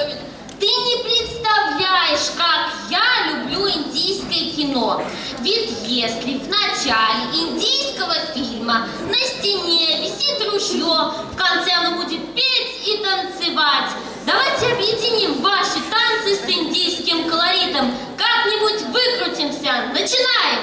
готовили. Ты не представляешь, как я люблю индийское кино. Ведь если в начале индийского фильма на стене висит ружье, в конце оно будет петь и танцевать. Давайте объединим ваши танцы с индийским колоритом. Как-нибудь выкрутимся. Начинаем!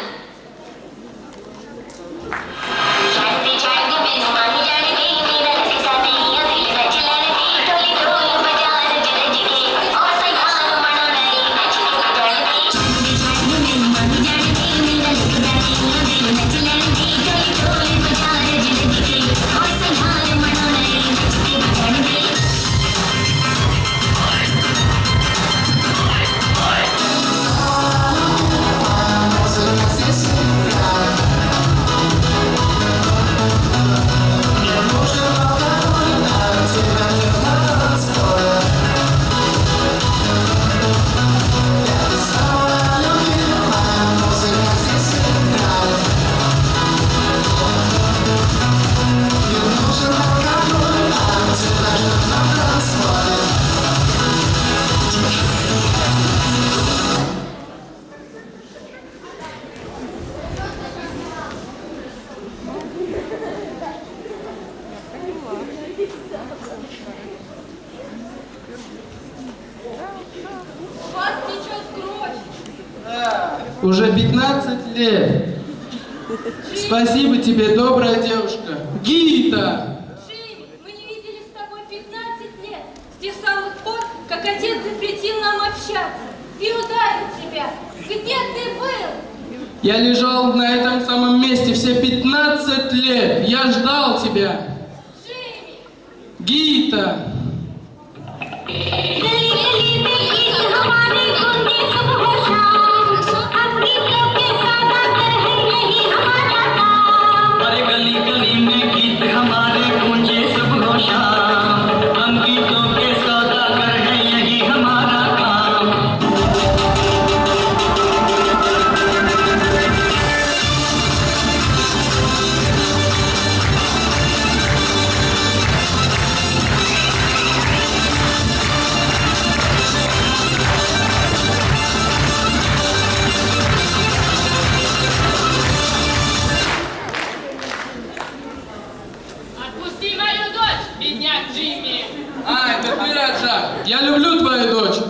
Уже 15 лет. Спасибо тебе, добрая девушка. Гита! Джимми, мы не виделись с тобой 15 лет. С тех самых пор, как отец запретил нам общаться и ударил тебя. Где ты был? Я лежал на этом самом месте все 15 лет. Я ждал тебя. Джимми! Гита! Я люблю твою дочь.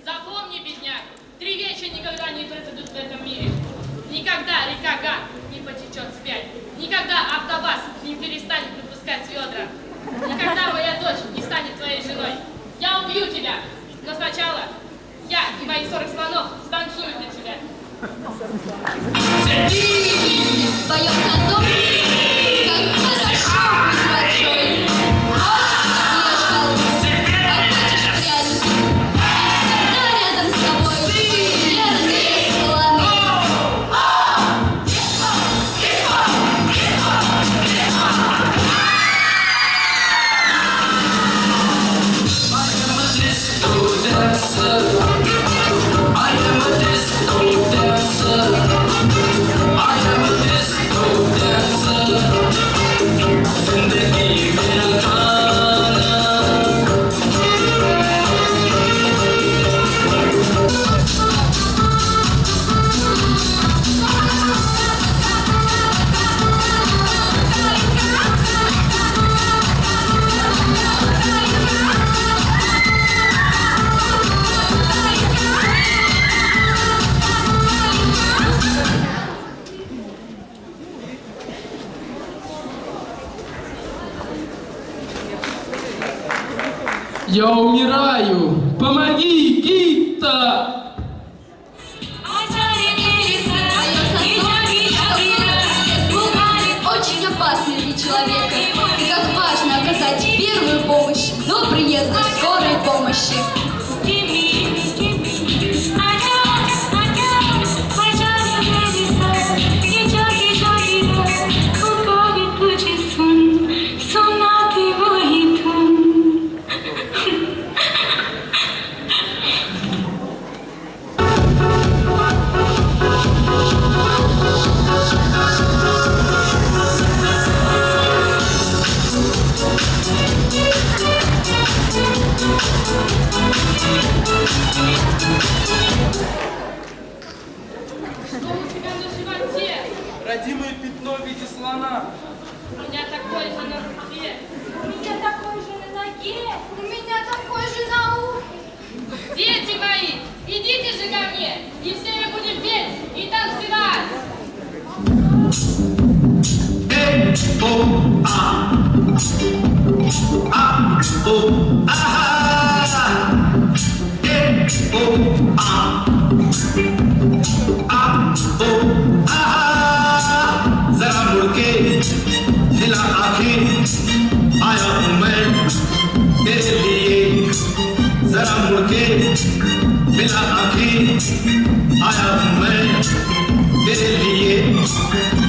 Запомни, бедняк, 3 вещи никогда не произойдут в этом мире. Никогда река Ган не потечет вспять. Никогда АвтоВАЗ не перестанет выпускать ведра. Никогда моя дочь не станет твоей женой. Я убью тебя, но сначала я и мои 40 слонов станцуют для тебя. Поется о том, как хорошо быть большой. Я умираю! Помоги, Гита! Очень опасный для человека. И как важно оказать первую помощь до приезда скорой помощи. Идите же ко мне, и все мы будем петь и танцевать. जरा मुड़ के हिला आंखें आया हूं मैं तेरे लिए जरा मुड़ के हिला आंखें आया हूं मैं तेरे लिए